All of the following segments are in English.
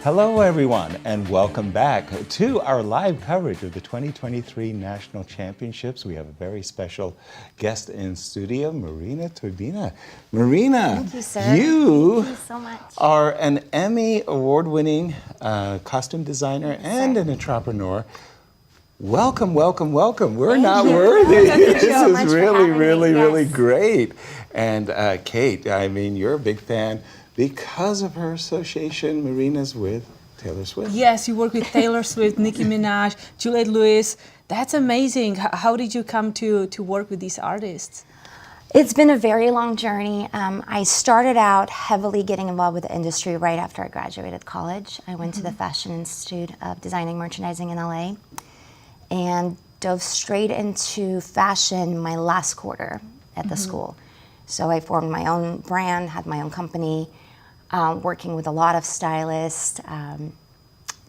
Hello, everyone, and welcome back to our live coverage of the 2023 National Championships. We have a very special guest in studio, Marina Toybina. Marina, thank you, sir. Thank you so much. Are an Emmy award-winning costume designer and an entrepreneur. Welcome, welcome, welcome. We're not worthy. This is really great. And Kate, I mean, you're a big fan because of her association, Marina's with Taylor Swift. Yes, you work with Taylor Swift, Nicki Minaj, Juliette Lewis. That's amazing. How did you come to work with these artists? It's been a very long journey. I started out heavily getting involved with the industry right after I graduated college. I went to the Fashion Institute of Designing Merchandising in LA and dove straight into fashion my last quarter at the school. So I formed my own brand, had my own company, working with a lot of stylists,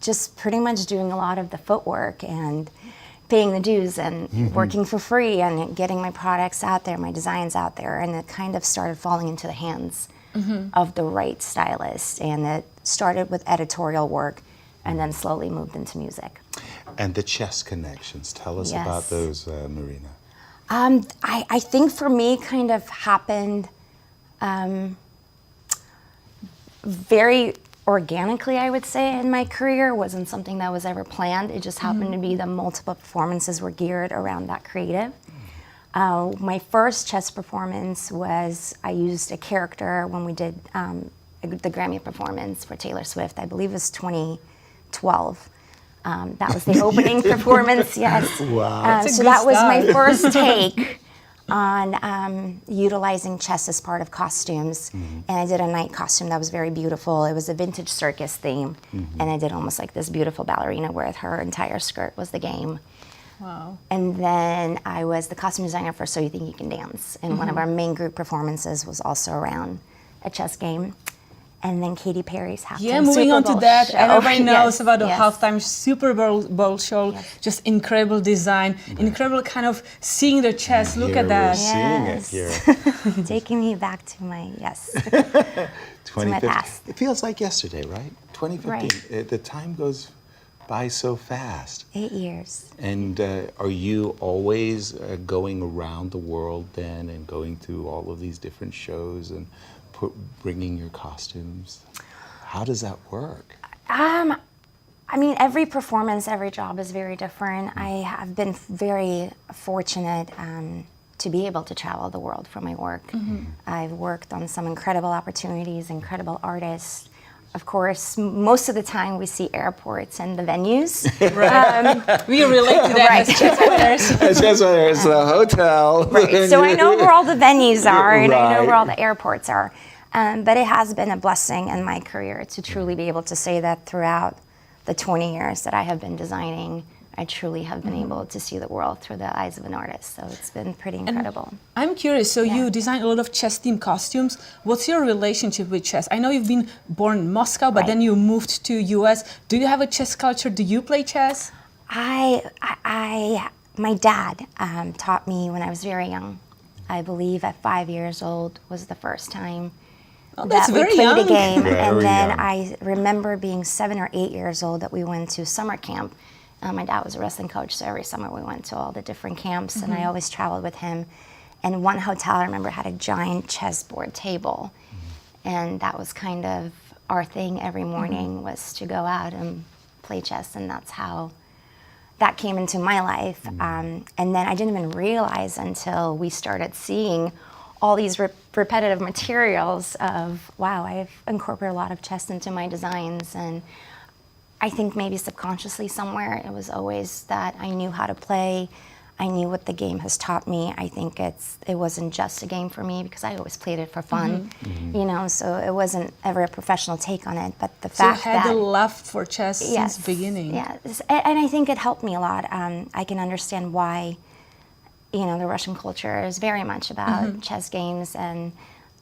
just pretty much doing a lot of the footwork and paying the dues and working for free and getting my products out there, my designs out there. And it kind of started falling into the hands of the right stylist. And it started with editorial work and then slowly moved into music. And the chess connections, tell us about those, Marina. I think for me kind of happened very organically, I would say, in my career. It wasn't something that was ever planned. It just happened to be the multiple performances were geared around that creative. My first chess performance was, I used a character when we did the Grammy performance for Taylor Swift. I believe it was 2012. That was the opening performance, yes. Wow. So that was my first take on utilizing chess as part of costumes. And I did a night costume that was very beautiful. It was a vintage circus theme. And I did almost like this beautiful ballerina where her entire skirt was the game. Wow. And then I was the costume designer for So You Think You Can Dance. And one of our main group performances was also around a chess game. And then Katy Perry's halftime Yeah, moving on to that, show. everybody knows about the yes. halftime Super Bowl show. Yes. Just incredible design, incredible kind of seeing the chess. Look at that. We're seeing it here. Taking me back to my, to my 2015. past. It feels like yesterday, right? 2015. Right. The time goes by so fast. 8 years. And are you always going around the world then and going to all of these different shows and bringing your costumes? How does that work? I mean, every performance, every job is very different. I have been very fortunate to be able to travel the world for my work. I've worked on some incredible opportunities, incredible artists. Of course, most of the time we see airports and the venues. Right. We relate to that as chess players. It's just it's the hotel. Right. So I know where all the venues are and I know Right. where all the airports are. But it has been a blessing in my career to truly be able to say that throughout the 20 years that I have been designing, I truly have been able to see the world through the eyes of an artist. So it's been pretty incredible. And I'm curious, so you design a lot of chess-themed costumes. What's your relationship with chess? I know you've been born in Moscow, but then you moved to US. Do you have a chess culture? Do you play chess? My dad taught me when I was very young. I believe at 5 years old was the first time that we played a game. And then I remember being 7 or 8 years old that we went to summer camp. My dad was a wrestling coach, so every summer we went to all the different camps, and I always traveled with him. And one hotel, I remember, had a giant chessboard table. And that was kind of our thing every morning, was to go out and play chess, and that's how that came into my life. And then I didn't even realize until we started seeing all these repetitive materials of, wow, I've incorporated a lot of chess into my designs. And I think maybe subconsciously somewhere it was always that I knew how to play. I knew what the game has taught me. I think it wasn't just a game for me because I always played it for fun, you know, so it wasn't ever a professional take on it. But the fact that... So you had a love for chess since the beginning. Yes, and I think it helped me a lot. I can understand why, you know, the Russian culture is very much about chess games, and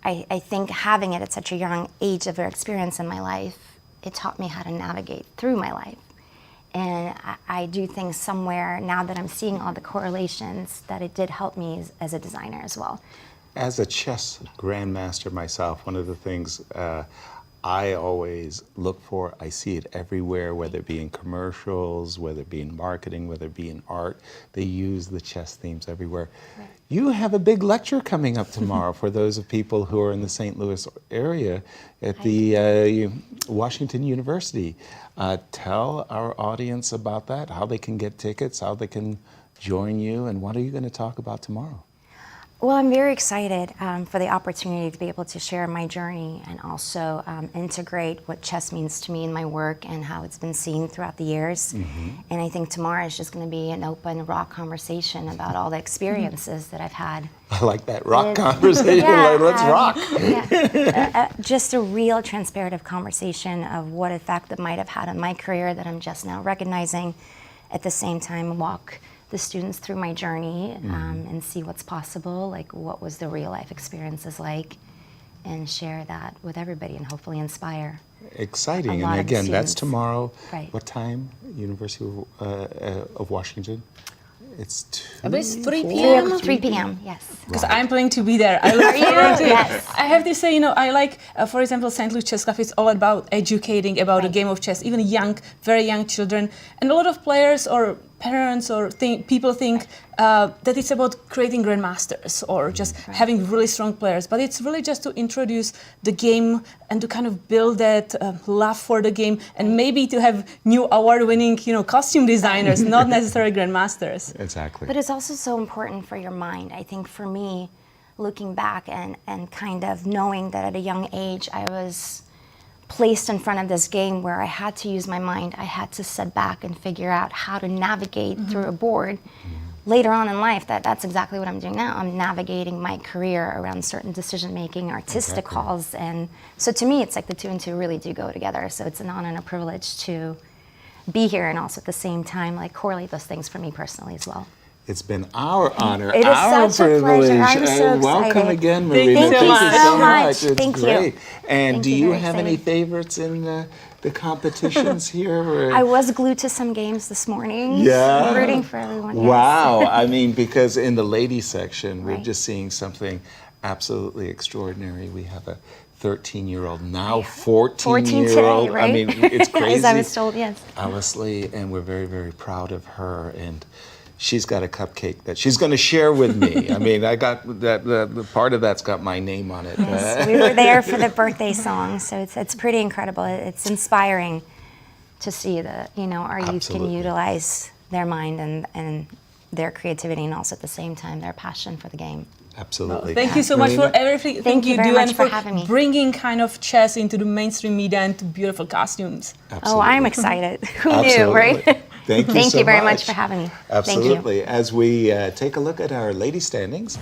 I think having it at such a young age of experience in my life, it taught me how to navigate through my life. And I do think somewhere, now that I'm seeing all the correlations, that it did help me as a designer as well. As a chess grandmaster myself, one of the things I always look for. I see it everywhere, whether it be in commercials, whether it be in marketing, whether it be in art. They use the chess themes everywhere. Right. You have a big lecture coming up tomorrow for those of people who are in the St. Louis area at the Washington University. Tell our audience about that, how they can get tickets, how they can join you, and what are you going to talk about tomorrow? Well, I'm very excited for the opportunity to be able to share my journey and also integrate what chess means to me in my work and how it's been seen throughout the years. Mm-hmm. And I think tomorrow is just going to be an open, raw conversation about all the experiences that I've had. I like that rock conversation. Yeah, let's rock. Just a real transparent conversation of what effect it might have had on my career that I'm just now recognizing. At the same time, walk the students through my journey and see what's possible, like what was the real life experiences like, and share that with everybody and hopefully inspire. Exciting. And again, that's tomorrow. Right. What time? University of Washington? It's 3 p.m. 3 p.m. Yes. Because I'm planning to be there. I look forward to it. Yes. I have to say, I like, for example, St. Louis Chess Club is all about educating about the game of chess, even very young children. And a lot of players or parents or people think that it's about creating grandmasters or just having really strong players. But it's really just to introduce the game and to kind of build that love for the game and maybe to have new award-winning, costume designers, not necessarily grandmasters. Exactly. But it's also so important for your mind. I think for me, looking back and kind of knowing that at a young age I was placed in front of this game where I had to use my mind, I had to sit back and figure out how to navigate through a board. Later on in life, that's exactly what I'm doing now. I'm navigating my career around certain decision-making, artistic calls, and so to me, it's like the two and two really do go together. So it's an honor and a privilege to be here and also at the same time, like correlate those things for me personally as well. It's been our honor, it is our such privilege. A pleasure. I'm so welcome excited. again, Marina. Thank you so much. It's Thank great. you. And Thank do you, you very have any excited. favorites in the competitions here? Or? I was glued to some games this morning. Yeah. Rooting for everyone. Wow. Yes. I mean, because in the ladies section, we're Right. just seeing something absolutely extraordinary. We have a 13-year-old, now 14-year-old. today, right? I mean, it's crazy. As I was told, yes. Leslie, and we're very, very proud of her. And she's got a cupcake that she's going to share with me. I mean, I got that. The part of that's got my name on it. Yes, we were there for the birthday song, so it's pretty incredible. It's inspiring to see that our youth can utilize their mind and their creativity, and also at the same time their passion for the game. Absolutely. Thank you so much for everything Thank you very do much and for for having me. bringing kind of chess into the mainstream media and to beautiful costumes. Absolutely. Oh, I'm excited. Who Absolutely. knew, right? Thank you Thank so you very much much for having me. Absolutely. Thank you. As we take a look at our lady standings,